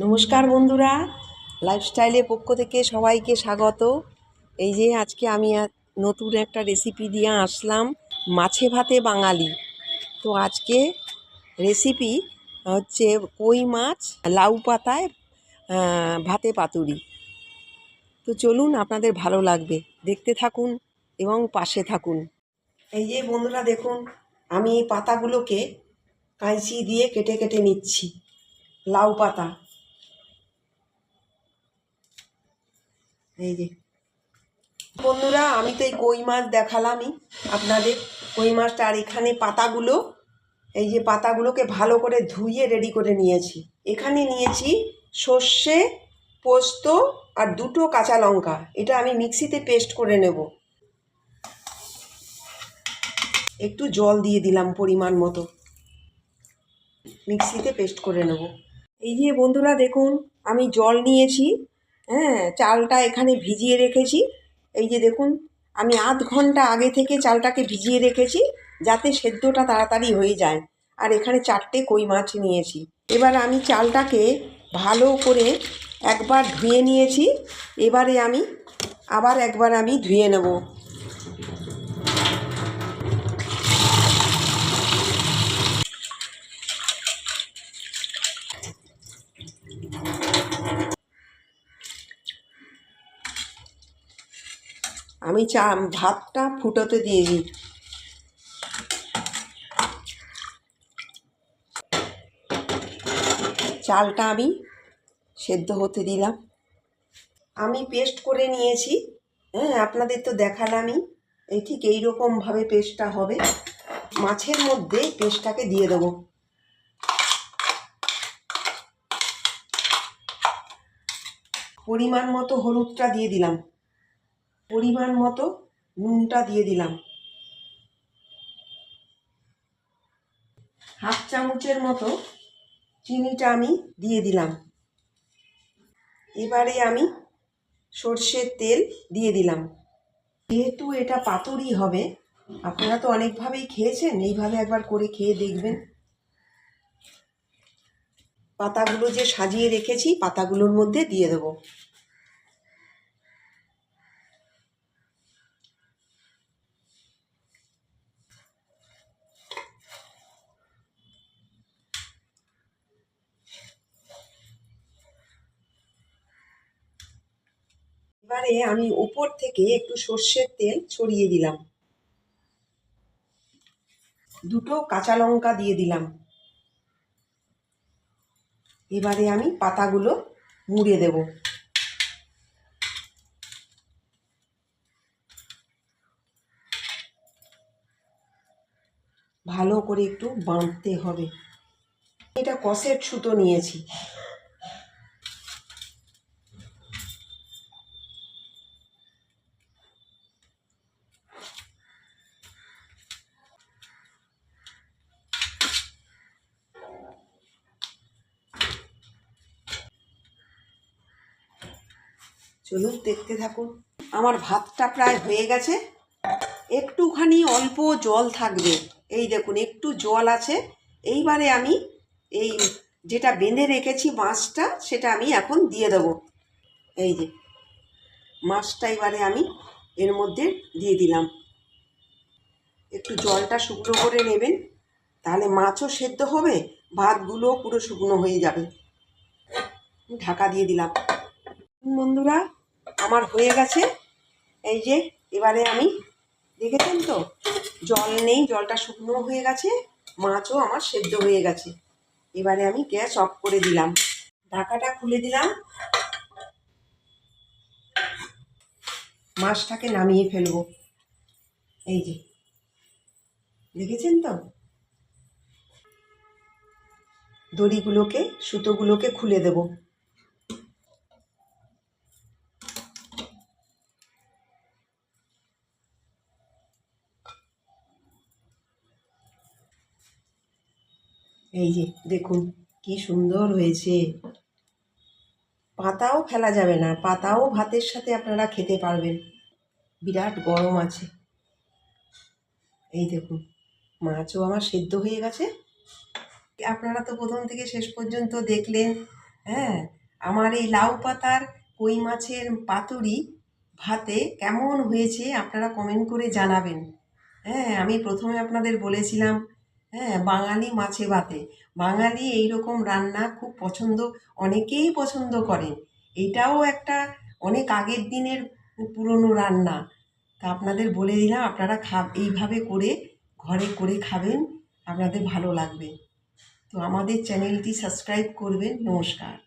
নমস্কার বন্ধুরা, লাইফস্টাইলের পক্ষ থেকে সবাইকে স্বাগত। এই যে আজকে আমি নতুন একটা রেসিপি দিয়ে আসলাম, মাছে ভাতে বাঙালি। তো আজকে রেসিপি হচ্ছে কই মাছ লাউ পাতায় ভাতে পাতুরি। তো চলুন, আপনাদের ভালো লাগবে, দেখতে থাকুন এবং পাশে থাকুন। এই যে বন্ধুরা দেখুন, আমি এই পাতাগুলোকে কাঁচি দিয়ে কেটে কেটে নিচ্ছি। লাউ পাতা, এই যে বন্ধুরা, আমি তো এই কই মাছ দেখালামই আপনাদের, কই মাছটা। আর এখানে পাতাগুলো, এই যে পাতাগুলোকে ভালো করে ধুয়ে রেডি করে নিয়েছি। এখানে নিয়েছি সর্ষে, পোস্ত আর দুটো কাঁচা লঙ্কা। এটা আমি মিক্সিতে পেস্ট করে নেব। একটু জল দিয়ে দিলাম পরিমাণ মতো, মিক্সিতে পেস্ট করে নেব। এই যে বন্ধুরা দেখুন, আমি জল নিয়েছি, চালটা এখানে ভিজিয়ে রেখেছি। এই যে দেখুন, আমি আধ ঘন্টা আগে থেকে চালটাকে ভিজিয়ে রেখেছি, যাতে সেদ্ধটা তাড়াতাড়ি হয়ে যায়। আর এখানে 4টে কই মাছ নিয়েছি। এবার আমি চালটাকে ভালো করে একবার ধুয়ে নিয়েছি। এবারে আমি আবার একবার ধুয়ে নেব। আমি ভাতটা ফুটোতে দিয়ে দিই। চালটা আমি সেদ্ধ হতে দিলাম। আমি পেস্ট করে নিয়েছি, আপনাদের তো দেখালামই। এই ঠিক এইরকমভাবে পেস্টটা হবে। মাছের মধ্যে পেস্টটাকে দিয়ে দেবো। পরিমাণ মতো হলুদটা দিয়ে দিলাম, পরিমাণ মতো নুনটা দিয়ে দিলাম, হাফ চামচের মতো চিনিটা আমি দিয়ে দিলাম। এবারে আমি সর্ষের তেল দিয়ে দিলাম। যেহেতু এটা পাতুরি হবে, আপনারা তো অনেকভাবেই খেয়েছেন, এইভাবে একবার করে খেয়ে দেখবেন। পাতাগুলো যে সাজিয়ে রেখেছি, পাতাগুলোর মধ্যে দিয়ে দেবো। এবারে আমি উপর থেকে একটু সর্ষের তেল ছড়িয়ে দিলাম। দুটো কাঁচা লঙ্কা দিয়ে দিলাম। এবারে আমি পাতাগুলো মুড়ে দেব। ভালো করে একটু বাঁধতে হবে। এটা কসেট সুতো নিয়েছি। চলুন দেখতে থাকুন। আমার ভাতটা প্রায় হয়ে গেছে। একটুখানি অল্প জল থাকবে, এই দেখুন একটু জল আছে। এইবারে আমি এই যেটা বেঁধে রেখেছি মাছটা, সেটা আমি এখন দিয়ে দেবো। এই যে মাছটা এবারে আমি এর মধ্যে দিয়ে দিলাম। একটু জলটা শুকনো করে নেবেন, তাহলে মাছও সেদ্ধ হবে, ভাতগুলোও পুরো শুকনো হয়ে যাবে। ঢাকা দিয়ে দিলাম। বন্ধুরা, আমার হয়ে গেছে। এই যে এবারে আমি, দেখেছেন তো, জল নেই, জলটা শুকনো হয়ে গেছে, মাছও আমার সেদ্ধ হয়ে গেছে। এবারে আমি গ্যাস অফ করে দিলাম, ঢাকাটা খুলে দিলাম। মাছটাকে নামিয়ে ফেলবো। এই যে দেখেছেন তো, দড়িগুলোকে, সুতোগুলোকে খুলে দেব। এই যে দেখুন কি সুন্দর হয়েছে। পাতাও ফেলা যাবে না, পাতাও ভাতের সাথে আপনারা খেতে পারবেন। বিরাট গরম আছে। এই দেখুন, মাছও আমার সেদ্ধ হয়ে গেছে। আপনারা তো প্রথম থেকে শেষ পর্যন্ত দেখলেন। হ্যাঁ, আমার এই লাউ পাতার কই মাছের পাতুরি ভাতে কেমন হয়েছে আপনারা কমেন্ট করে জানাবেন। হ্যাঁ, আমি প্রথমে আপনাদের বলেছিলাম, হ্যাঁ, বাঙালি মাছে ভাতে, বাঙালি এইরকম রান্না খুব পছন্দ, অনেকেই পছন্দ করেন। এটাও একটা অনেক আগের দিনের পুরনো রান্না। তা আপনাদের বলে দিলাম, আপনারা এইভাবে করে ঘরে করে খাবেন, আপনাদের ভালো লাগবে। তো আমাদের চ্যানেলটি সাবস্ক্রাইব করবেন। নমস্কার।